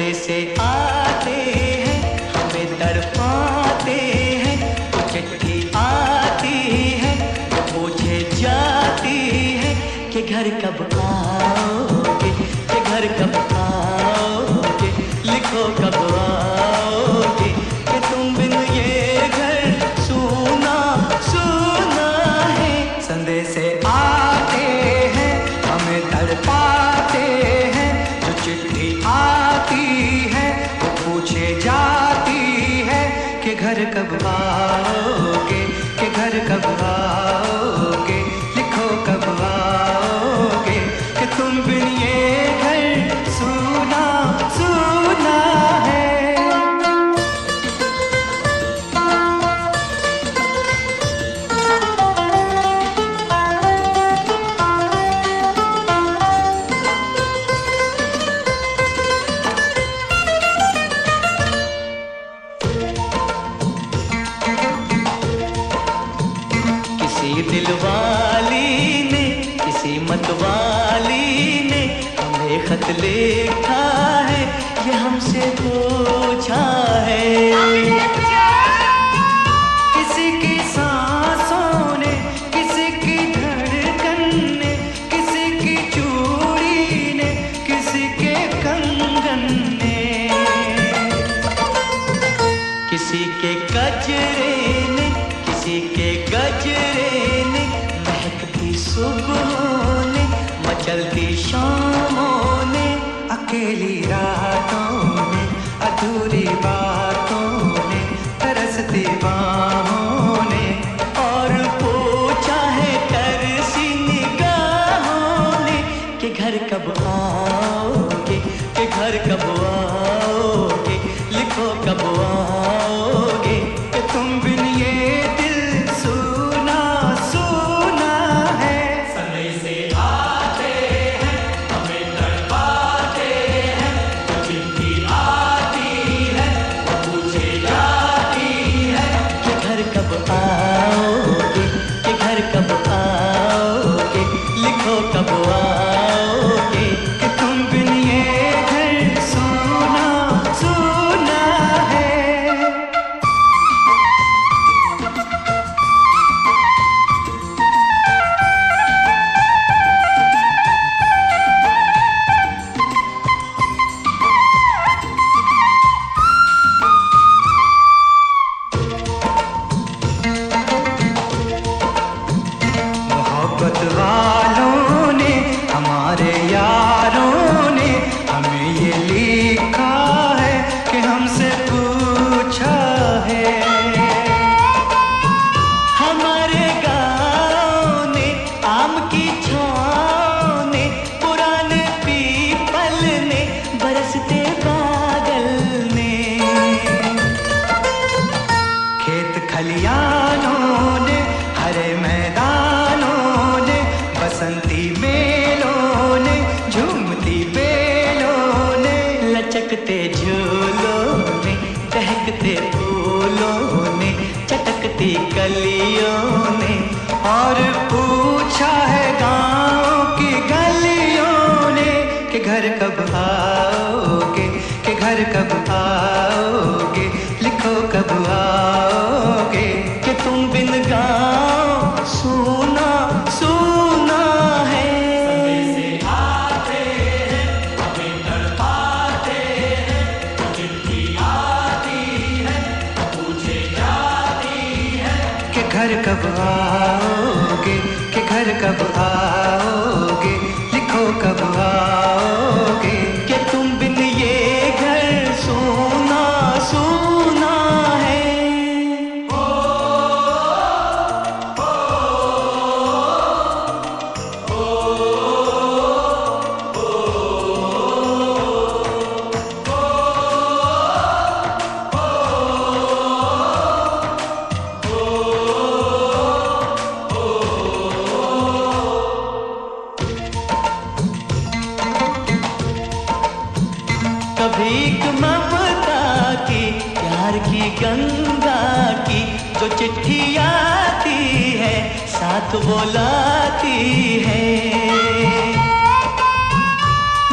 संदेश से आते हैं, हमें तड़पाते हैं। तो चिट्ठी आती है, तो पूछे जाती है कि घर कब आओगे, कि घर कब आओगे, लिखो कब आओगे, कि तुम बिन ये घर सूना सूना है। संदेश से आते हैं, हमें तड़पाते हैं। जो चिट्ठी आती है, वो पूछे जाती है कि घर कब आओगे, कि घर कब आओगे, लिखो कब आओगे, कि तुम बिन ये घर सूना सूना है। किसी दिलवाली ने, किसी मतवाली ने हमें खत लिखा है, ये हमसे पूछा है। किसी की सांसों ने, किसी की धड़कन ने, किसी की चूड़ी ने, किसी के कंगन ने, किसी के गजरे ने, किसी के गजरे ने, महकती सुबहों ने, मचलती शामों ने, अकेली रातों ने, अधूरी बातों ने, तरसती बाहों ने, और पूछा है तरसी निगाहों ने कि घर कब आओगे, कि घर कब आओगे, लिखो कब आओगे, कि तुम बिन ये दिल सूना सूना है। संदेश से आते हैं, हमें तड़पाते हैं। जो चिट्ठी आती है, वो पूछे जाती है कि घर कब आओगे, कि घर कब आओगे, लिखो कब आओगे, कि तुम बिन ये घर सूना सूना है। मोहब्बत वालों ने, हमारे यारों ने हमें ये लिखा है कि हमसे पूछा है। हमारे गाँव ने, आम की छाँव ने, पुराने पीपल ने, बरसते बादल ने, खेत खलियानों ने, हरे मैदानों ने, बसंती मेलों ने, झूमती बेलों ने, लचकते झूलों ने, दहकते फूलों ने, चटकती कलियों ने, और पूछा है गाँव की गलियों ने कि घर कब आओगे, कि घर कब आओगे, लिखो कब आओगे, कि तुम बिन गाँव सूना सूना है। संदेश से आते हैं, हमें तड़पाते हैं। जो चिट्ठी आती है, पूछे जाती है कि घर कब आओगे, कि घर कब आओगे, लिखो कब आओगे, कि तुम बिन ये घर सूना सूना है। भीख ममता की, प्यार की गंगा की, जो चिट्ठी आती है साथ वो लाती है।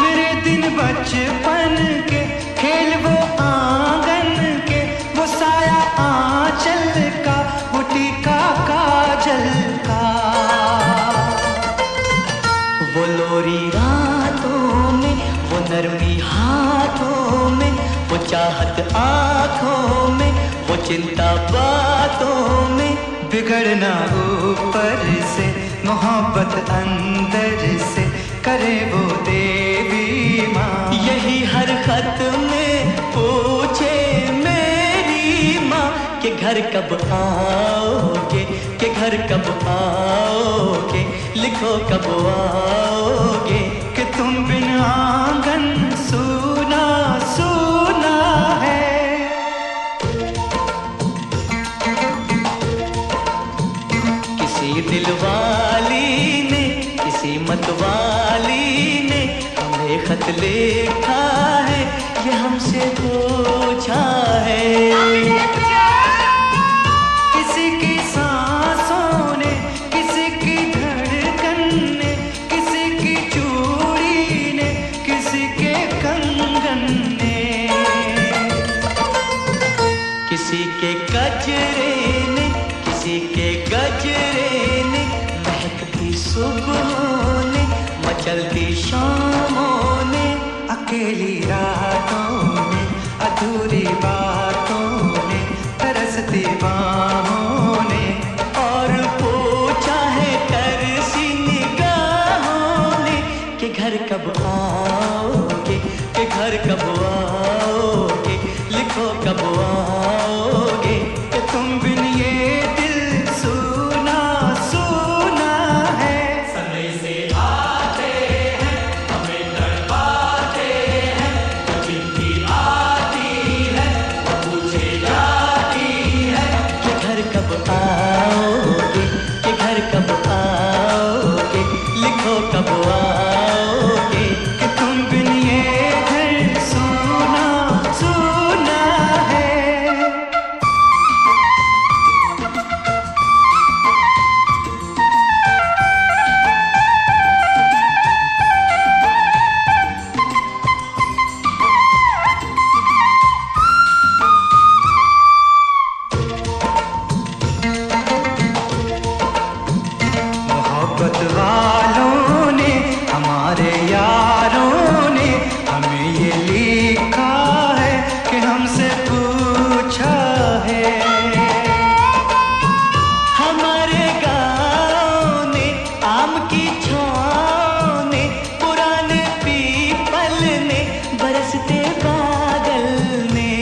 मेरे दिन बचपन के खेल वो आंगन के, वो साया आंचल का, वो टीका काजल का। वो लोरी रातों में, वो नरमी हाथों में, वो चाहत आँखों में, वो चिंता बातों में। बिगड़ना ऊपर से, मोहब्बत अंदर से, करे वो देवी माँ। यही हर खत में पूछे मेरी माँ कि घर कब आओगे, कि घर कब आओगे, लिखो कब आओगे। कि तुम बिन आंगन सूना सूना है। किसी दिलवाली ने, किसी मतवाली ने हमें खत लिखा है, ये हमसे पूछा है। किसी की सांसों ने, किसी की धड़कन ने, किसी की चूड़ी ने, किसी के कंगन ने, किसी के गजरे ने, किसी के गजरे ने, महकती सुबहों ने, मचलती शामों ने, अकेली रातों ने, अधूरी बातों ने, तरसती बाहों ने, और पूछा है तरसी निगाहों ने कि घर कब आओगे, कि घर कब आओगे, लिखो कब आओगे। कि तुम बिन ये दिल सूना सूना है। समय से आते हैं, हमें तड़पाते हैं, जो चिट्ठी आती है वो पूछे जाती है कि घर कब आओगे, कि घर कब आओगे, लिखो कब आओगे। कि तुम बिन ये घर सूना सूना है। मोहब्बत वालों ने, हमारे यारों ने हमें ये लिखा है कि हमसे पूछा है। हमारे गाँव ने, आम की छाँव ने, पुराने पीपल ने, बरसते बादल ने,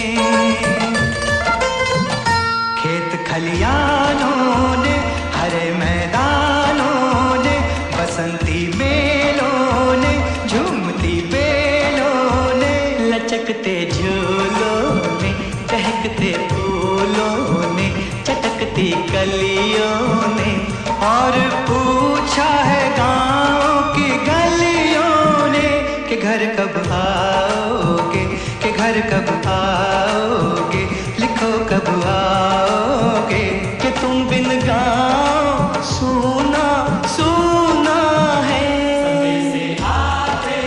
खेत खलियानों ने, हरे मैदानों ने, बसंती मेलों ने, झूमती बेलों ने, लचकते झूलों ने, चहकते फूलों ने, चटकती कलियों ने, और पूछा है गाँव की गलियों ने कि घर कब आओगे, कि घर कब आओगे, लिखो कब आओगे। कि तुम बिन गाँव सूना सूना है। समय से आते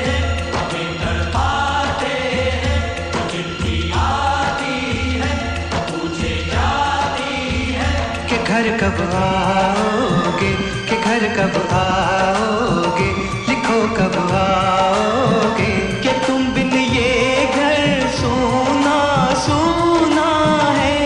हैं, हमें तड़पाते हैं, जो चिट्ठी आती है वो पूछे जाती है कि घर कब आओगे, कि घर कब आओगे, लिखो कब आओगे। कि तुम बिन ये घर सूना सूना है।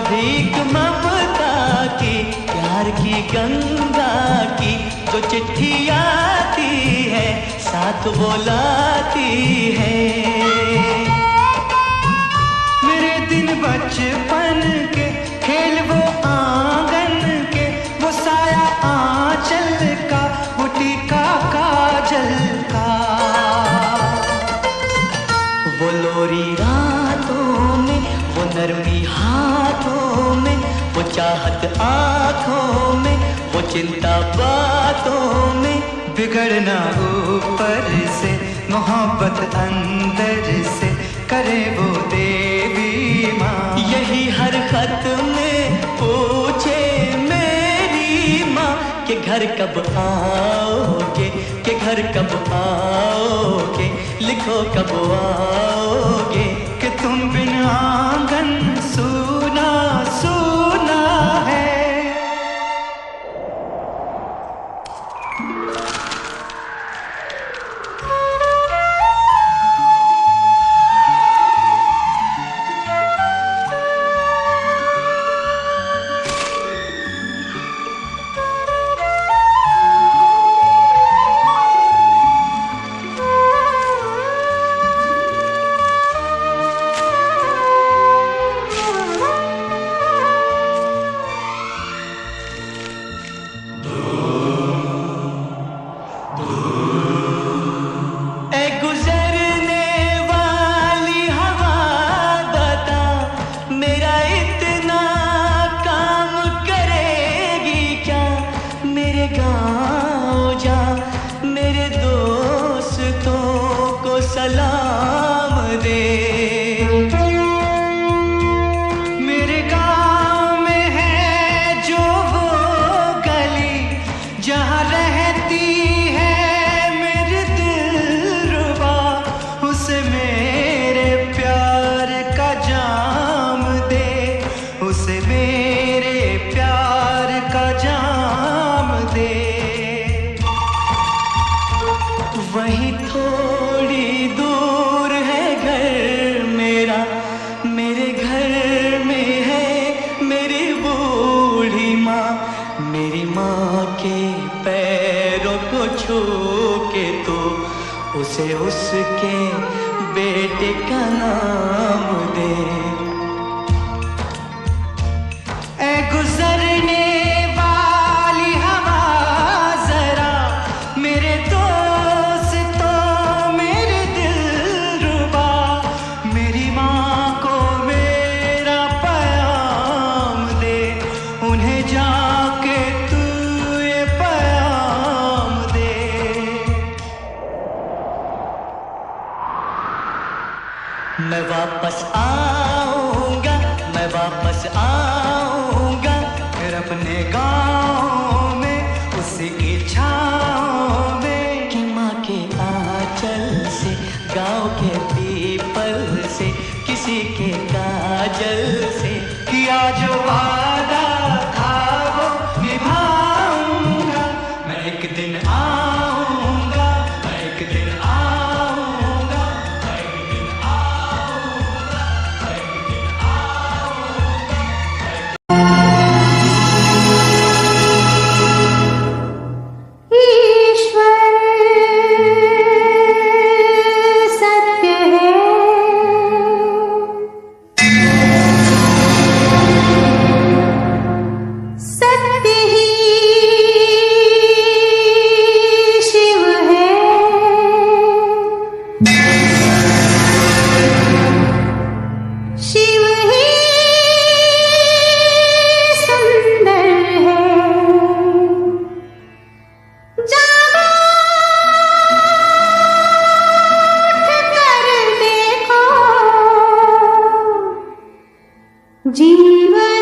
भीख ममता की, प्यार की गंगा की, जो चिट्ठी आती है साथ वो लाती है। मेरे दिन बचपन के, खेल वो आंगन के, वो साया आंचल का, वो टीका काजल का। वो लोरी रातों में, वो नरमी हाथों में, चाहत आँखों में, वो चिंता बातों में, बिगड़ना ऊपर से, मोहब्बत अंदर से, करे वो देवी माँ। यही हर खत में पूछे मेरी माँ कि घर कब आओगे, कि घर कब आओगे, लिखो कब आओगे, कि तुम बिन आंगन सूना सूना है। सलाम दे, मेरे गाँव में है जो वो गली, जहाँ रहती है मेरी दिलरुबा, उसे मेरे प्यार का जाम दे, उसे मेरे प्यार का जाम दे। वहीं थोड़ी दूर है घर मेरा, मेरे घर में है मेरी बूढ़ी माँ, मेरी माँ के पैरों को छू के तो उसे उसके बेटे का नाम दे। ऐ गुजरने वाली हवा जरा, मेरे जाके तू ये पैगाम दे। मैं वापस आऊंगा, मैं वापस आऊंगा, फिर अपने गाँव में उसी की छाँव में, कि माँ के आंचल से, गाँव के पीपल से, किसी के काजल से, किया जो वादा निभाऊंगा। मैं एक दिन आऊंगा, मैं एक दिन आऊंगा, मैं एक दिन आऊंगा, मैं एक दिन आऊंगा। ईश्वर सत्य है, सत्य ही शिव है, शिव ही सुंदर है। जागो उठ कर देखो, जीवन